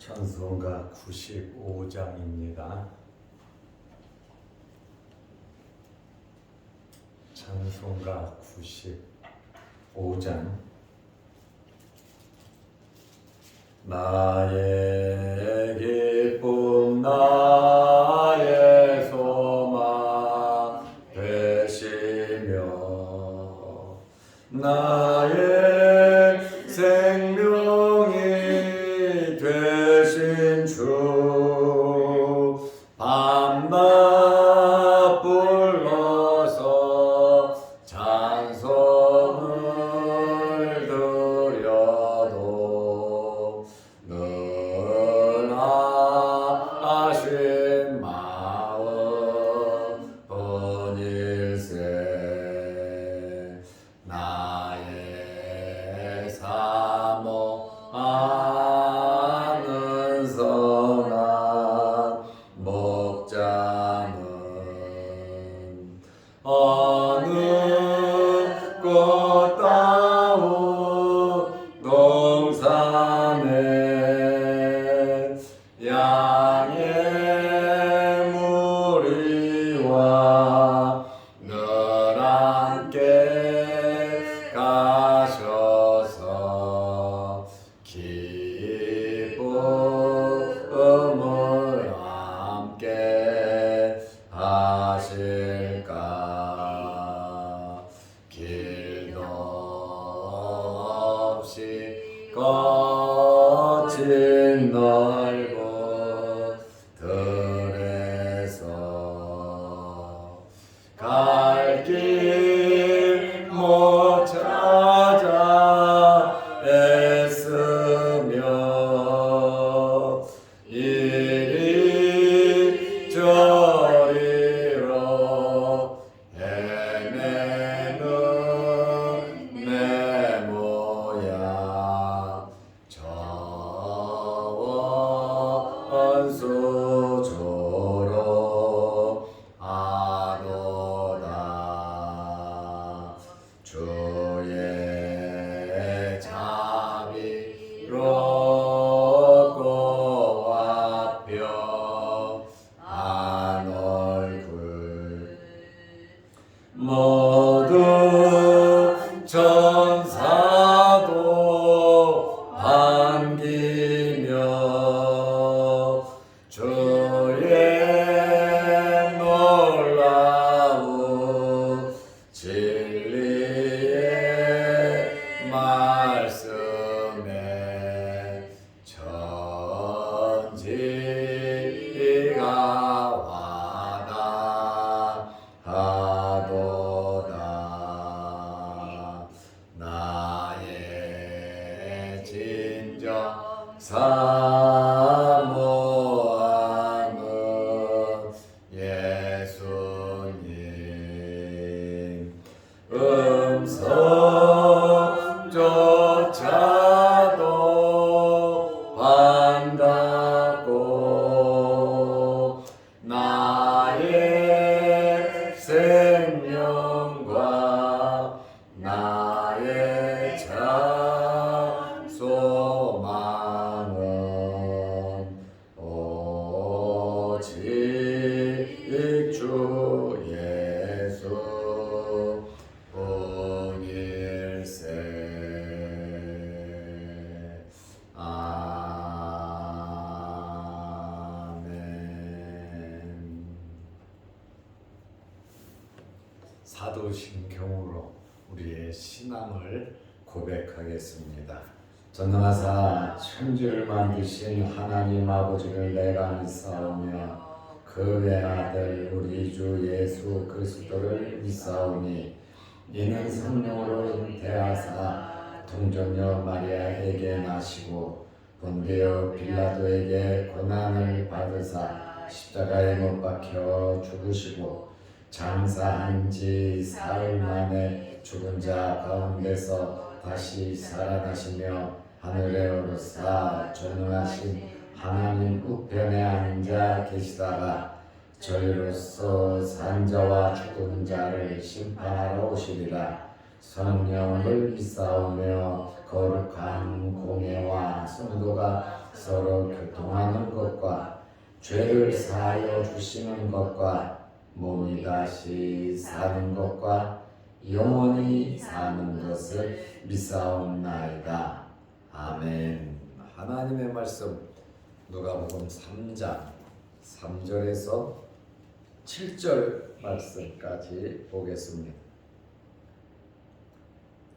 찬송가 95장입니다. 찬송가 95장. 나의 기쁨 나의 소망 되시며 나의 생명이 되신 주 밤낮 불러서 찬송을 드려도 늘 하신 마음 뿐일세. 나의 사모하는 선한 목자는 어느 꽃다운 동산에 양의 무리와 늘 함께 가셔서 기쁨을 함께 하실까. 길도 없이 거친 넓은 들에서 갈 길 못 찾아 애쓰며 이리저리로 헤매는 내 모양 저원수조로 하도다. 주의 자비롭고 화평한 얼굴 모든 천사도 반기며 주의 놀라운 진리의 말씀에 천지가 와닿하도다. 나의 진정 사모하는 예수님 음성조차도 반갑고 나의 생명과 나의 참 소망은 오직 주 예수 뿐일세. 아멘. 사도신경으로 우리의 신앙을 고백하겠습니다. 전능하사 천지를 만드신 하나님 아버지를 내가 믿사오며 그 외아들 우리 주 예수 그리스도를 믿사오니 이는 성령으로 잉태하사 동정녀 마리아에게 나시고 본디오 빌라도에게 고난을 받으사 십자가에 못 박혀 죽으시고 장사한 지 사흘 만에 죽은 자 가운데서 다시 살아나시며 하늘에 오르사 전능하신 하나님 우편에 앉아 계시다가 저희로서 산 자와 죽은 자를 심판하러 오시리라. 성령을 믿사오며 거룩한 공예와 성도가 서로 교통하는 것과 죄를 사하여 주시는 것과 몸이 다시 사는 것과 영원히 사는 것을 믿사옵나이다. 아멘. 하나님의 말씀 누가복음 3장 3절에서 7절 말씀까지 보겠습니다.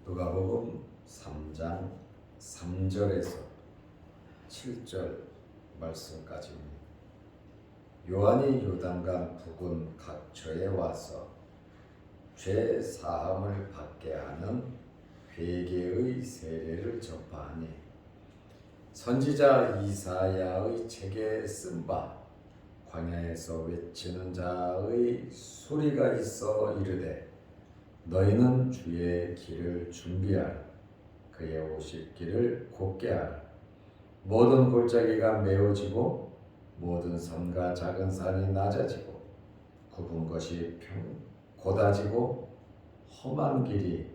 누가복음 3장 3절에서 7절 말씀까지입니다. 요한이 요단강 북은 각처에 와서 죄 사함을 받게 하는 회개의 세례를 전파하니 선지자 이사야의 책에 쓴 바 광야에서 외치는 자의 소리가 있어 이르되 너희는 주의 길을 준비하라. 그의 오실 길을 곧게 하라. 모든 골짜기가 메워지고 모든 산과 작은 산이 낮아지고 굽은 것이 곧아지고 험한 길이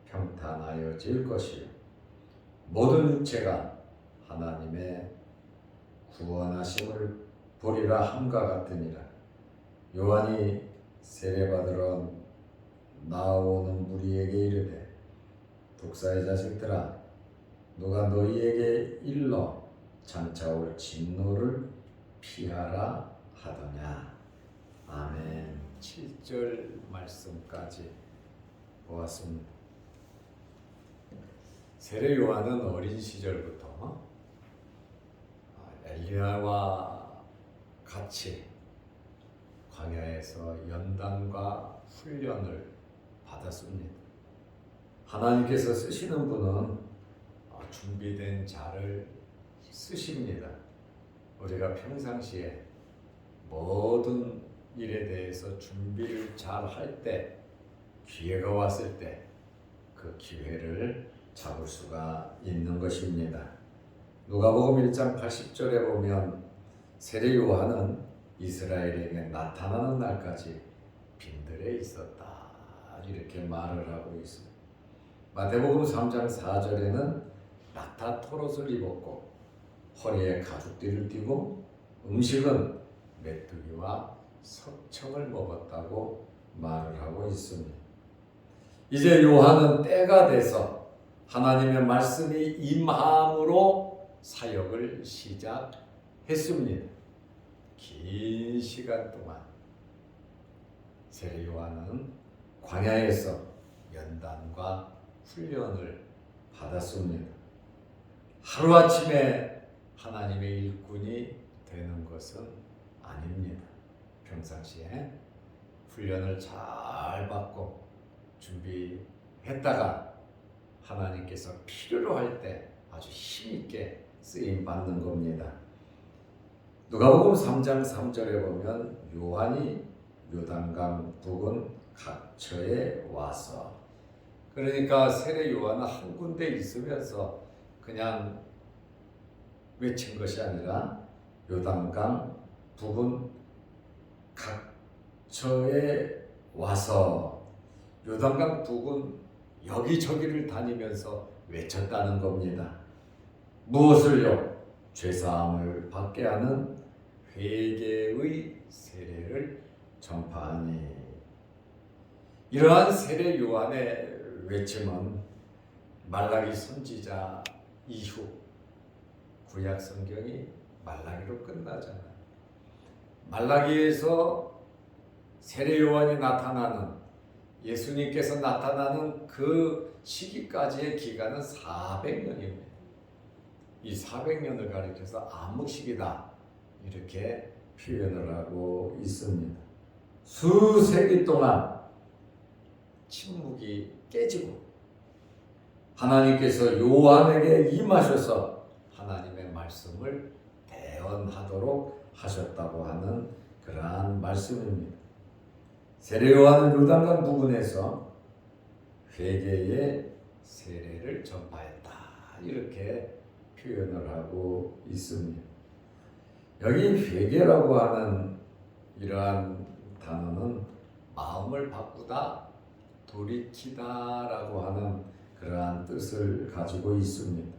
평탄하여질 것이요 모든 육체가 하나님의 구원하심을 보리라 함과 같으니라. 요한이 세례받으러 나오는 무리에게 이르되 독사의 자식들아 누가 너희에게 일러 장차 올 진노를 피하라 하더냐. 아멘. 7절 말씀까지 보았습니다. 세례 요한은 어린 시절부터 엘리야와 같이 광야에서 연단과 훈련을 받았습니다. 하나님께서 쓰시는 분은 준비된 자를 쓰십니다. 우리가 평상시에 모든 일에 대해서 준비를 잘 할 때 기회가 왔을 때 그 기회를 잡을 수가 있는 것입니다. 누가복음 1장 80절에 보면 세례 요한은 이스라엘에게 나타나는 날까지 빈들에 있었다 이렇게 말을 하고 있습니다. 마태복음 3장 4절에는 낙타 토롯을 입었고 허리에 가죽띠를 띠고 음식은 메뚜기와 석청을 먹었다고 말을 하고 있습니다. 이제 요한은 때가 돼서 하나님의 말씀이 임함으로 사역을 시작했습니다. 긴 시간 동안 세례 요한은 광야에서 연단과 훈련을 받았습니다. 하루아침에 하나님의 일꾼이 되는 것은 아닙니다. 평상시에 훈련을 잘 받고 준비했다가 하나님께서 필요로 할 때 아주 힘있게 쓰임 받는 겁니다. 누가복음 3장 3절에 보면 요한이 요단강 북은 각처에 와서, 그러니까 세례 요한은 한 군데 있으면서 그냥 외친 것이 아니라 요단강 북은 각처에 와서, 요단강 북은 여기저기를 다니면서 외쳤다는 겁니다. 무엇을요? 죄사함을 받게 하는 회개의 세례를 전파하니. 이러한 세례 요한의 외침은 말라기 선지자 이후 구약 성경이 말라기로 끝나잖아요. 말라기에서 세례 요한이 나타나는, 예수님께서 나타나는 그 시기까지의 기간은 400년입니다. 이 400년을 가리켜서 암흑시기다 이렇게 표현을 하고 있습니다. 수세기 동안 침묵이 깨지고 하나님께서 요한에게 임하셔서 하나님의 말씀을 대언하도록 하셨다고 하는 그러한 말씀입니다. 세례 요한은 요단강 부근에서 회개의 세례를 전파했다 이렇게 표현을 하고 있습니다. 여기 회개라고 하는 이러한 단어는 마음을 바꾸다 돌이키다라고 하는 그러한 뜻을 가지고 있습니다.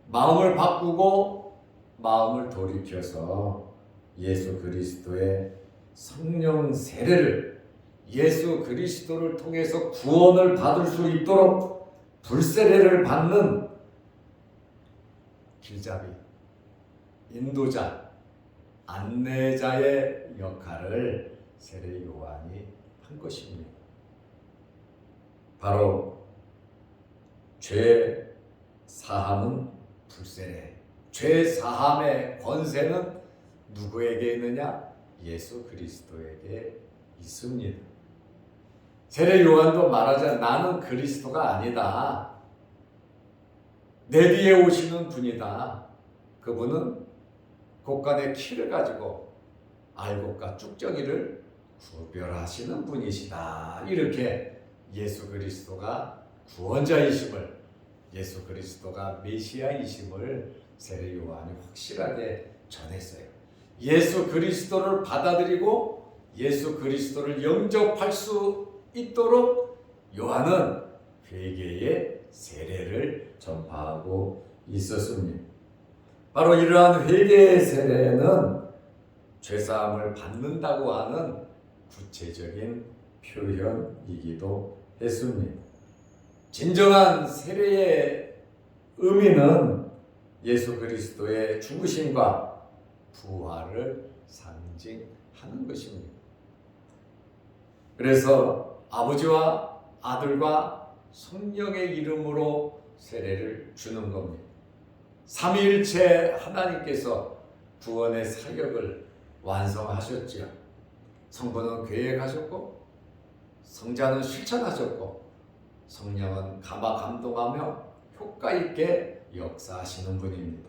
마음을 바꾸고 마음을 돌이켜서 예수 그리스도의 성령 세례를, 예수 그리스도를 통해서 구원을 받을 수 있도록 불세례를 받는 길잡이, 인도자, 안내자의 역할을 세례 요한이 한 것입니다. 바로 죄 사함은 불세례, 죄 사함의 권세는 누구에게 있느냐? 예수 그리스도에게 있습니다. 세례 요한도 말하자 나는 그리스도가 아니다. 내 뒤에 오시는 분이다. 그분은 곳간의 키를 가지고 알곡과 쭉정이를 구별하시는 분이시다. 이렇게 예수 그리스도가 구원자이심을, 예수 그리스도가 메시아이심을 세례 요한이 확실하게 전했어요. 예수 그리스도를 받아들이고 예수 그리스도를 영접할 수 있도록 요한은 회개의 세례를 전파하고 있었습니다. 바로 이러한 회개의 세례는 죄사함을 받는다고 하는 구체적인 표현이기도 했습니다. 진정한 세례의 의미는 예수 그리스도의 죽으심과 부활을 상징하는 것입니다. 그래서 아버지와 아들과 성령의 이름으로 세례를 주는 겁니다. 삼위일체 하나님께서 구원의 사역을 완성하셨지요. 성부는 계획하셨고 성자는 실천하셨고 성령은 감화 감동하며 효과 있게 역사하시는 분입니다.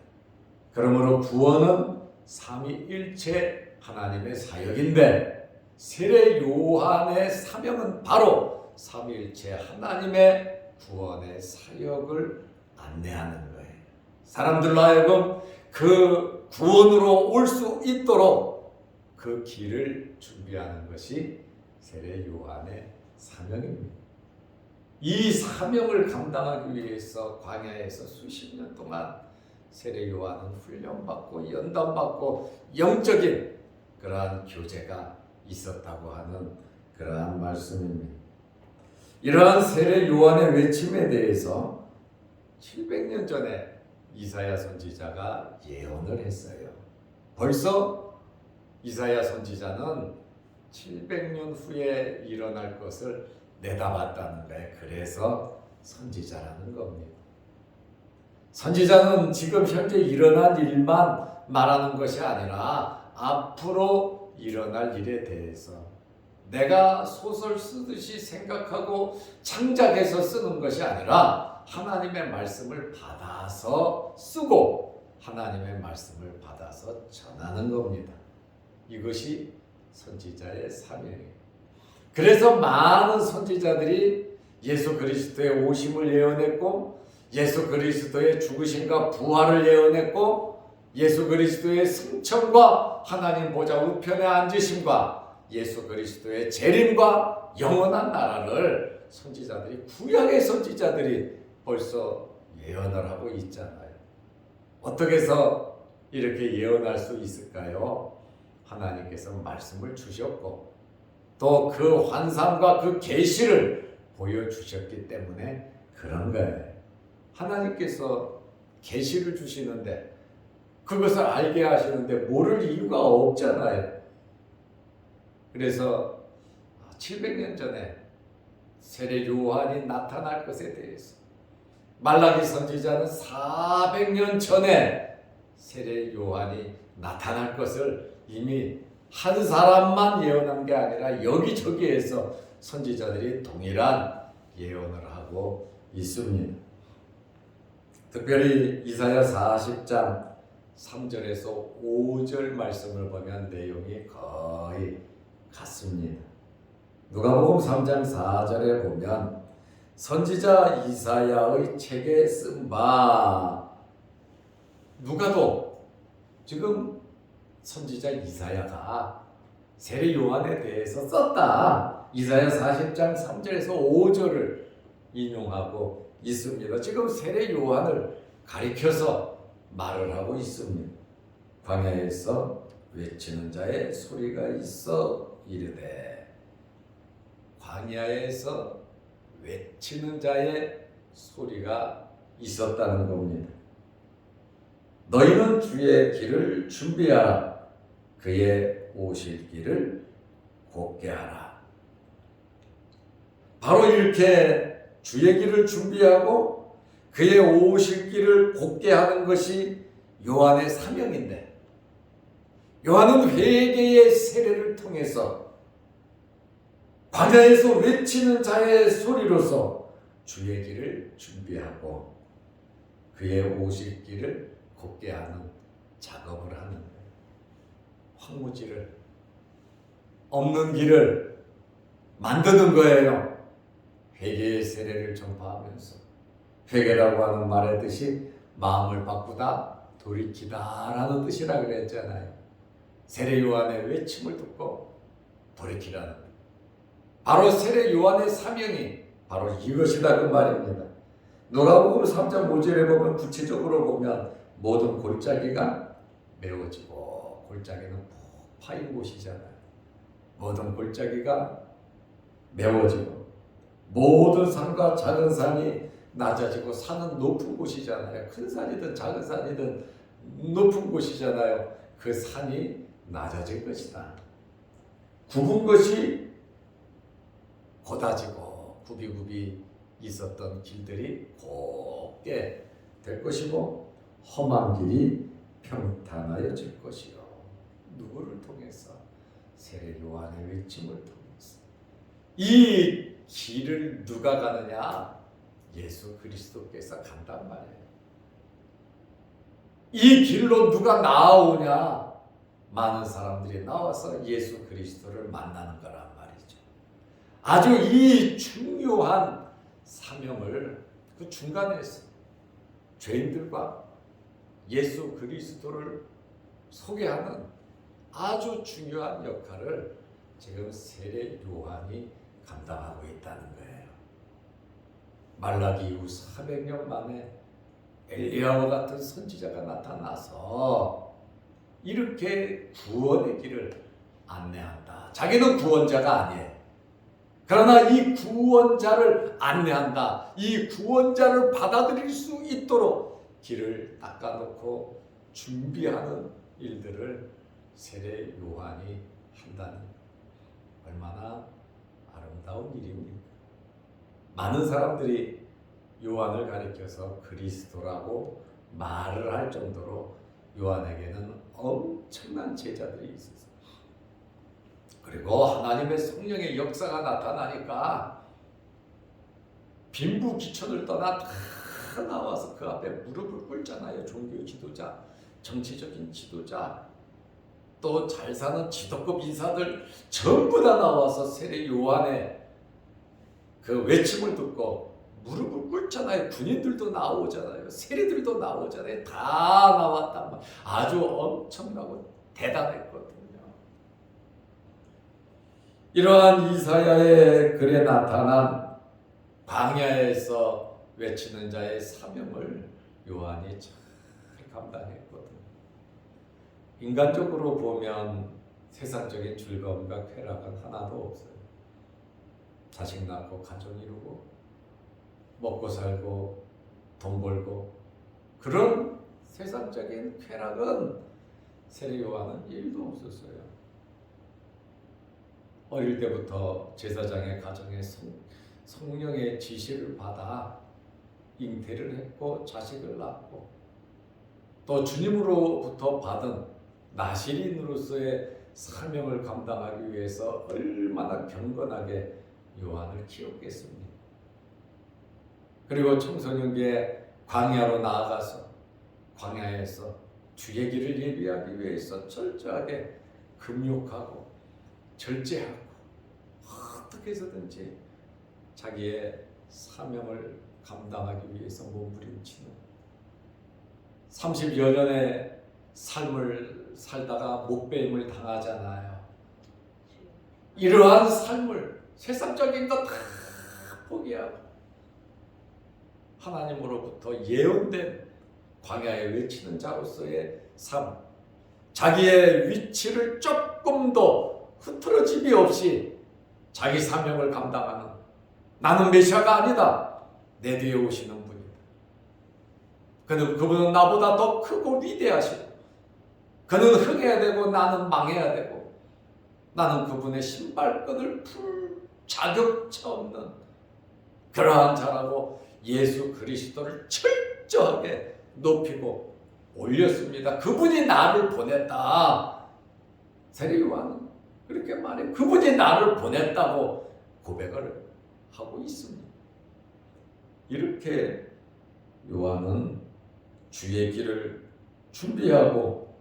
그러므로 구원은 삼위일체 하나님의 사역인데 세례 요한의 사명은 바로 삼위일체 하나님의 구원의 사역을 안내하는 거예요. 사람들로 하여금 그 구원으로 올 수 있도록 그 길을 준비하는 것이 세례 요한의 사명입니다. 이 사명을 감당하기 위해서 광야에서 수십 년 동안 세례 요한은 훈련받고 연단받고 영적인 그러한 교제가 있었다고 하는 그러한 말씀입니다. 이러한 세례 요한의 외침에 대해서 700년 전에 이사야 선지자가 예언을 했어요. 벌써 이사야 선지자는 700년 후에 일어날 것을 내다봤다는 거예요. 그래서 선지자라는 겁니다. 선지자는 지금 현재 일어난 일만 말하는 것이 아니라 앞으로 일어날 일에 대해서 내가 소설 쓰듯이 생각하고 창작해서 쓰는 것이 아니라 하나님의 말씀을 받아서 쓰고 하나님의 말씀을 받아서 전하는 겁니다. 이것이 선지자의 사명이에요. 그래서 많은 선지자들이 예수 그리스도의 오심을 예언했고 예수 그리스도의 죽으심과 부활을 예언했고 예수 그리스도의 승천과 하나님 보좌 우편에 앉으심과 예수 그리스도의 재림과 영원한 나라를 선지자들이, 구약의 선지자들이 벌써 예언을 하고 있잖아요. 어떻게 해서 이렇게 예언할 수 있을까요? 하나님께서 말씀을 주셨고 또 그 환상과 그 계시를 보여주셨기 때문에 그런 거예요. 하나님께서 계시를 주시는데 그것을 알게 하시는데 모를 이유가 없잖아요. 그래서 700년 전에 세례 요한이 나타날 것에 대해서 말라기 선지자는 400년 전에 세례 요한이 나타날 것을 이미 한 사람만 예언한 게 아니라 여기저기에서 선지자들이 동일한 예언을 하고 있습니다. 특별히 이사야 40장 3절에서 5절 말씀을 보면 내용이 거의 같습니다. 누가복음 3장 4절에 보면 선지자 이사야의 책에 쓴 바, 누가도 지금 선지자 이사야가 세례 요한에 대해서 썼다 이사야 40장 3절에서 5절을 인용하고 있습니다. 지금 세례 요한을 가리켜서 말을 하고 있습니다. 광야에서 외치는 자의 소리가 있어 이르되, 광야에서 외치는 자의 소리가 있었다는 겁니다. 너희는 주의 길을 준비하라. 그의 오실 길을 곧게 하라. 바로 이렇게 주의 길을 준비하고 그의 오실 길을 곧게 하는 것이 요한의 사명인데, 요한은 회개의 세례를 통해서 광야에서 외치는 자의 소리로서 주의 길을 준비하고 그의 오실 길을 곧게 하는 작업을 하는 거예요. 황무지를, 없는 길을 만드는 거예요. 회개의 세례를 전파하면서, 회개라고 하는 말의 뜻이 마음을 바꾸다, 돌이키다라는 뜻이라 그랬잖아요. 세례 요한의 외침을 듣고 돌이키라는 것. 바로 세례 요한의 사명이 바로 이것이다 그 말입니다. 누가복음 3장 5절에 보면, 구체적으로 보면 모든 골짜기가 메워지고, 골짜기는 푹 파인 곳이잖아요. 모든 골짜기가 메워지고 모든 산과 작은 산이 낮아지고, 산은 높은 곳이잖아요. 큰 산이든 작은 산이든 높은 곳이잖아요. 그 산이 낮아질 것이다. 굽은 것이 곧아지고 굽이굽이 있었던 길들이 곱게 될 것이고, 험한 길이 평탄하여질 것이요. 누구를 통해서? 세례 요한의 외침을 통해서. 이 길을 누가 가느냐? 예수 그리스도께서 간단 말이에요. 이 길로 누가 나오냐? 많은 사람들이 나와서 예수 그리스도를 만나는 거란 말이죠. 아주 이 중요한 사명을 그 중간에서 죄인들과 예수 그리스도를 소개하는 아주 중요한 역할을 지금 세례 요한이 감당하고 있다는 거예요. 말라기 이후 400년 만에 엘리야와 같은 선지자가 나타나서 이렇게 구원의 길을 안내한다. 자기는 구원자가 아니에요. 그러나 이 구원자를 안내한다. 이 구원자를 받아들일 수 있도록 길을 닦아놓고 준비하는 일들을 세례 요한이 한다는, 얼마나 아름다운 일입니까? 많은 사람들이 요한을 가리켜서 그리스도라고 말을 할 정도로 요한에게는 엄청난 제자들이 있었어요. 그리고 하나님의 성령의 역사가 나타나니까 빈부 귀천을 떠나 다 나와서 그 앞에 무릎을 꿇잖아요. 종교 지도자, 정치적인 지도자, 또 잘 사는 지도급 인사들 전부 다 나와서 세례 요한의 그 외침을 듣고 무릎을 꿇잖아요. 군인들도 나오잖아요. 세리들도 나오잖아요. 다 나왔단 말이에요. 아주 엄청나고 대단했거든요. 이러한 이사야의 글에 나타난 광야에서 외치는 자의 사명을 요한이 잘 감당했거든요. 인간적으로 보면 세상적인 즐거움과 쾌락은 하나도 없어요. 자식 낳고 가정 이루고 먹고 살고 돈 벌고, 그런 세상적인 쾌락은 세례 요한은 일도 없었어요. 어릴 때부터 제사장의 가정에 성령의 지시를 받아 잉태를 했고 자식을 낳고, 또 주님으로부터 받은 나시린으로서의 사명을 감당하기 위해서 얼마나 경건하게 요한을 키웠겠습니까? 그리고 청소년기에 광야로 나아가서 광야에서 주의 길을 예비하기 위해서 철저하게 금욕하고 절제하고 어떻게 해서든지 자기의 사명을 감당하기 위해서 몸부림치는 30여 년의 삶을 살다가 목배임을 당하잖아요. 이러한 삶을 세상적인 거 다 포기하고 하나님으로부터 예언된 광야에 외치는 자로서의 삶, 자기의 위치를 조금도 흐트러짐이 없이 자기 사명을 감당하는, 나는 메시아가 아니다, 내 뒤에 오시는 분이다. 그분은 나보다 더 크고 위대하시고 그는 흥해야 되고 나는 망해야 되고 나는 그분의 신발끈을 풀 자격차 없는 그러한 자라고 예수 그리스도를 철저하게 높이고 올렸습니다. 그분이 나를 보냈다. 세례 요한은 그렇게 말해. 그분이 나를 보냈다고 고백을 하고 있습니다. 이렇게 요한은 주의 길을 준비하고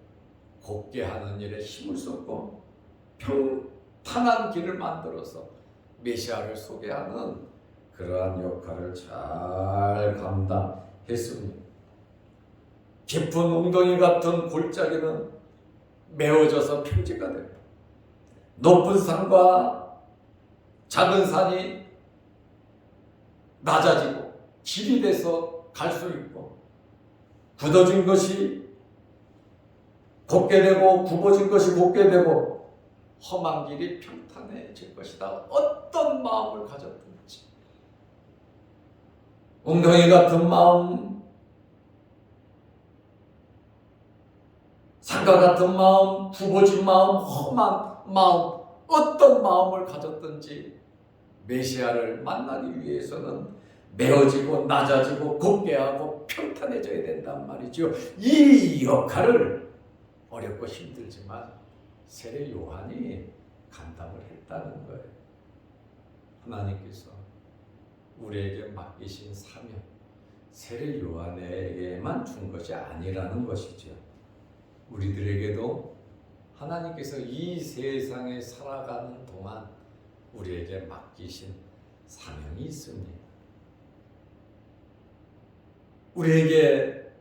곱게 하는 일에 힘을 썼고 평탄한 길을 만들어서 메시아를 소개하는 그러한 역할을 잘 감당했습니다. 깊은 웅덩이 같은 골짜기는 메워져서 평지가 되고 높은 산과 작은 산이 낮아지고 길이 돼서 갈 수 있고 굳어진 것이 곱게 되고 굽어진 것이 곱게 되고 험한 길이 평탄해질 것이다. 어떤 마음을 가졌든지 웅덩이 같은 마음, 산과 같은 마음, 굽어진 마음, 험한 마음, 어떤 마음을 가졌든지 메시아를 만나기 위해서는 메어지고 낮아지고 곱게 하고 평탄해져야 된단 말이죠. 이 역할을 어렵고 힘들지만 세례 요한이 감당을 했다는 거예요. 하나님께서 우리에게 맡기신 사명, 세례 요한에게만 준 것이 아니라는 것이죠. 우리들에게도 하나님께서 이 세상에 살아가는 동안 우리에게 맡기신 사명이 있습니다. 우리에게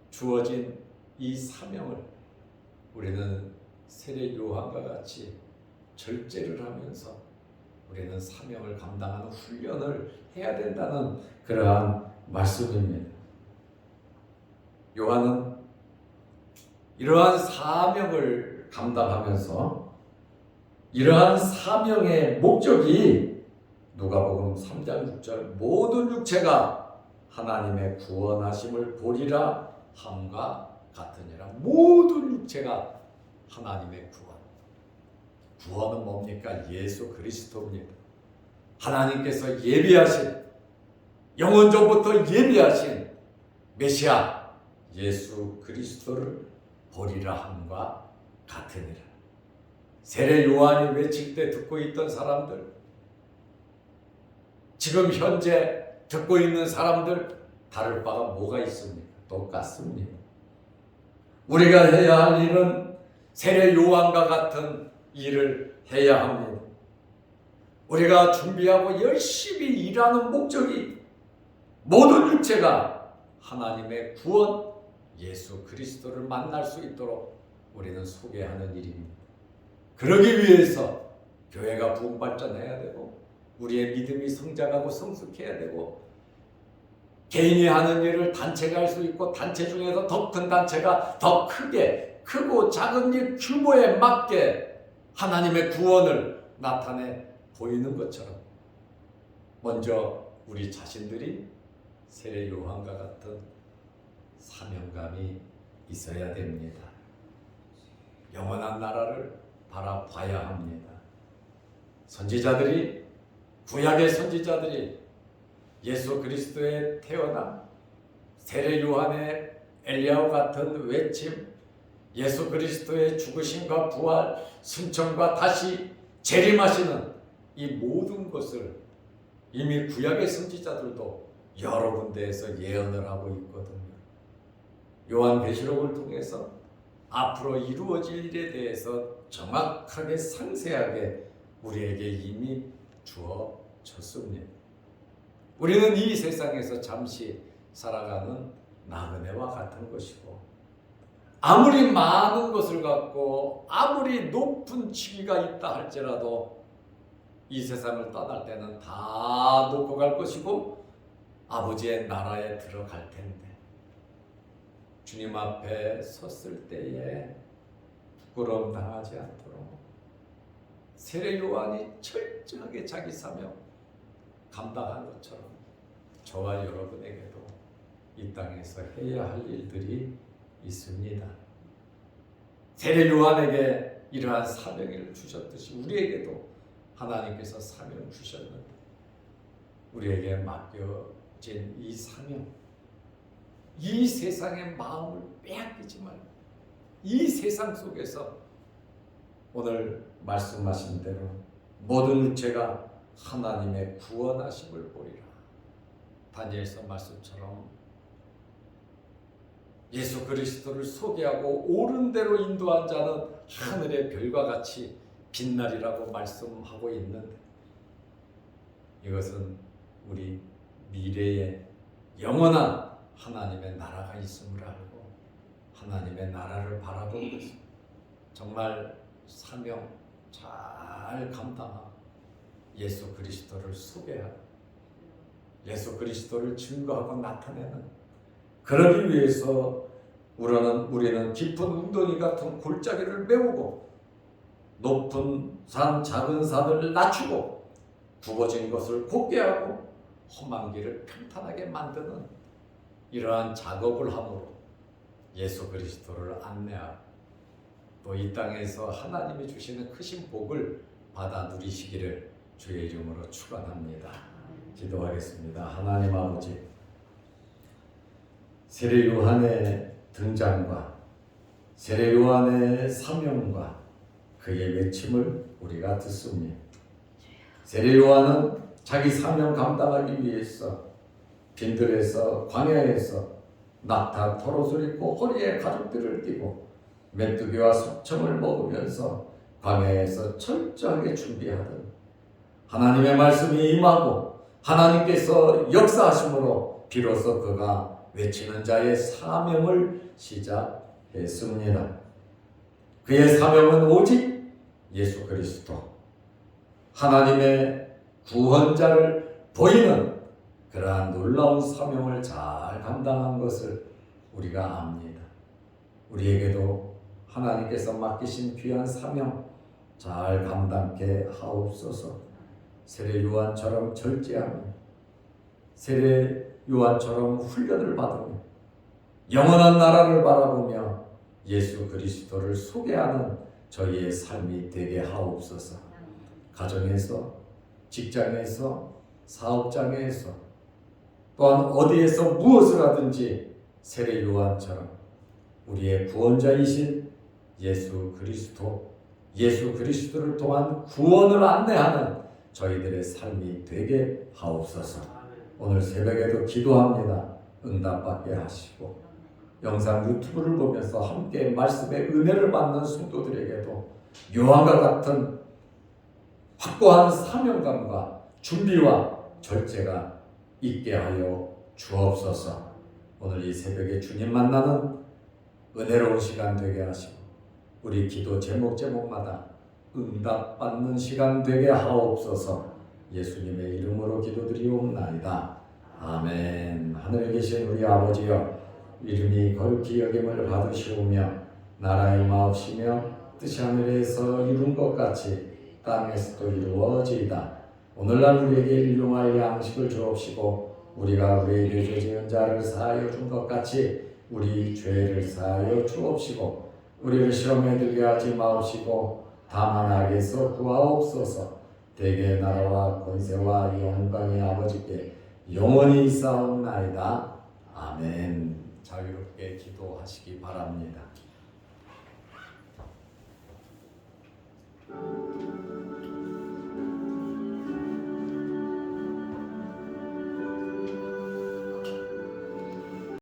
주어진 이 사명을 우리는 세례 요한과 같이 절제를 하면서 우리는 사명을 감당하는 훈련을 해야 된다는 그러한 말씀입니다. 요한은 이러한 사명을 감당하면서 이러한 사명의 목적이 누가복음 3장 6절 모든 육체가 하나님의 구원하심을 보리라 함과 같으니라. 모든 육체가 하나님의 구원은 뭡니까? 예수 그리스도입니다. 하나님께서 예비하신, 영원전부터 예비하신 메시아 예수 그리스도를 보리라 함과 같으니라. 세례 요한이 외칠 때 듣고 있던 사람들, 지금 현재 듣고 있는 사람들 다를 바가 뭐가 있습니까? 똑같습니다. 우리가 해야 할 일은 세례 요한과 같은 일을 해야 합니다. 우리가 준비하고 열심히 일하는 목적이 모든 육체가 하나님의 구원, 예수 그리스도를 만날 수 있도록 우리는 소개하는 일입니다. 그러기 위해서 교회가 부흥발전해야 되고 우리의 믿음이 성장하고 성숙해야 되고 개인이 하는 일을 단체가 할 수 있고 단체 중에서 더 큰 단체가 더 크게, 크고 작은 일 규모에 맞게 하나님의 구원을 나타내 보이는 것처럼 먼저 우리 자신들이 세례 요한과 같은 사명감이 있어야 됩니다. 영원한 나라를 바라봐야 합니다. 선지자들이, 구약의 선지자들이 예수 그리스도의 태어남, 세례 요한의 엘리야와 같은 외침, 예수 그리스도의 죽으심과 부활, 승천과 다시 재림하시는 이 모든 것을 이미 구약의 선지자들도 여러 군데에서 예언을 하고 있거든요. 요한계시록을 통해서 앞으로 이루어질 일에 대해서 정확하게 상세하게 우리에게 이미 주어졌습니다. 우리는 이 세상에서 잠시 살아가는 나그네와 같은 것이고 아무리 많은 것을 갖고 아무리 높은 직위가 있다 할지라도 이 세상을 떠날 때는 다 놓고 갈 것이고 아버지의 나라에 들어갈 텐데 주님 앞에 섰을 때에 부끄러움 당하지 않도록 세례 요한이 철저하게 자기 사명 감당한 것처럼 저와 여러분에게도 이 땅에서 해야 할 일들이 있습니다. 세례 요한에게 이러한 사명을 주셨듯이 우리에게도 하나님께서 사명 주셨는데 우리에게 맡겨진 이 사명, 이 세상의 마음을 빼앗기지 말고 이 세상 속에서 오늘 말씀하신 대로 모든 육체가 하나님의 구원하심을 보리라. 다니엘서 말씀처럼 예수 그리스도를 소개하고 옳은 대로 인도한 자는 하늘의 별과 같이 빛나리라고 말씀하고 있는데 이것은 우리 미래에 영원한 하나님의 나라가 있음을 알고 하나님의 나라를 바라보는 것입니다. 정말 사명 잘 감당하고 예수 그리스도를 소개하고 예수 그리스도를 증거하고 나타내는, 그러기 위해서 우리는 깊은 웅덩이 같은 골짜기를 메우고 높은 산 작은 산을 낮추고 굽어진 것을 곧게 하고 험한 길을 평탄하게 만드는 이러한 작업을 함으로 예수 그리스도를 안내하고 또 이 땅에서 하나님이 주시는 크신 복을 받아 누리시기를 주의 이름으로 축원합니다. 기도하겠습니다. 하나님 아버지, 세례 요한의 등장과 세례 요한의 사명과 그의 외침을 우리가 듣습니다. 세례 요한은 자기 사명 감당하기 위해서 빈들에서 광야에서 낙타 털옷을 입고 허리에 가죽들을 띠고 메뚜기와 석청을 먹으면서 광야에서 철저하게 준비하던 하나님의 말씀이 임하고 하나님께서 역사하심으로 비로소 그가 외치는 자의 사명을 시작했습니다. 그의 사명은 오직 예수 그리스도, 하나님의 구원자를 보이는 그러한 놀라운 사명을 잘 감당한 것을 우리가 압니다. 우리에게도 하나님께서 맡기신 귀한 사명 잘 감당케 하옵소서. 세례 요한처럼 절제하며 세례 요한처럼 훈련을 받으며 영원한 나라를 바라보며 예수 그리스도를 소개하는 저희의 삶이 되게 하옵소서. 가정에서, 직장에서, 사업장에서 또한 어디에서 무엇을 하든지 세례 요한처럼 우리의 구원자이신 예수 그리스도를 통한 구원을 안내하는 저희들의 삶이 되게 하옵소서. 오늘 새벽에도 기도합니다. 응답받게 하시고 영상 유튜브를 보면서 함께 말씀의 은혜를 받는 성도들에게도 요한과 같은 확고한 사명감과 준비와 절제가 있게 하여 주옵소서. 오늘 이 새벽에 주님 만나는 은혜로운 시간 되게 하시고 우리 기도 제목마다 응답받는 시간 되게 하옵소서. 예수님의 이름으로 기도드리옵나이다. 아멘. 하늘에 계신 우리 아버지여, 이름이 거룩히 여김을 받으시오며 나라의 마옵시며 뜻이 하늘에서 이룬 것 같이 땅에서도 이루어지이다. 오늘날 우리에게 일용할 양식을 주옵시고 우리가 우리에게 죄 지은 자를 사하여 준 것 같이 우리 죄를 사하여 주옵시고 우리를 시험에 들게 하지 마옵시고 다만 악에서 구하옵소서. 대개 나라와 권세와 영광의 아버지께 영원히 있사옵나이다. 아멘. 자유롭게 기도하시기 바랍니다.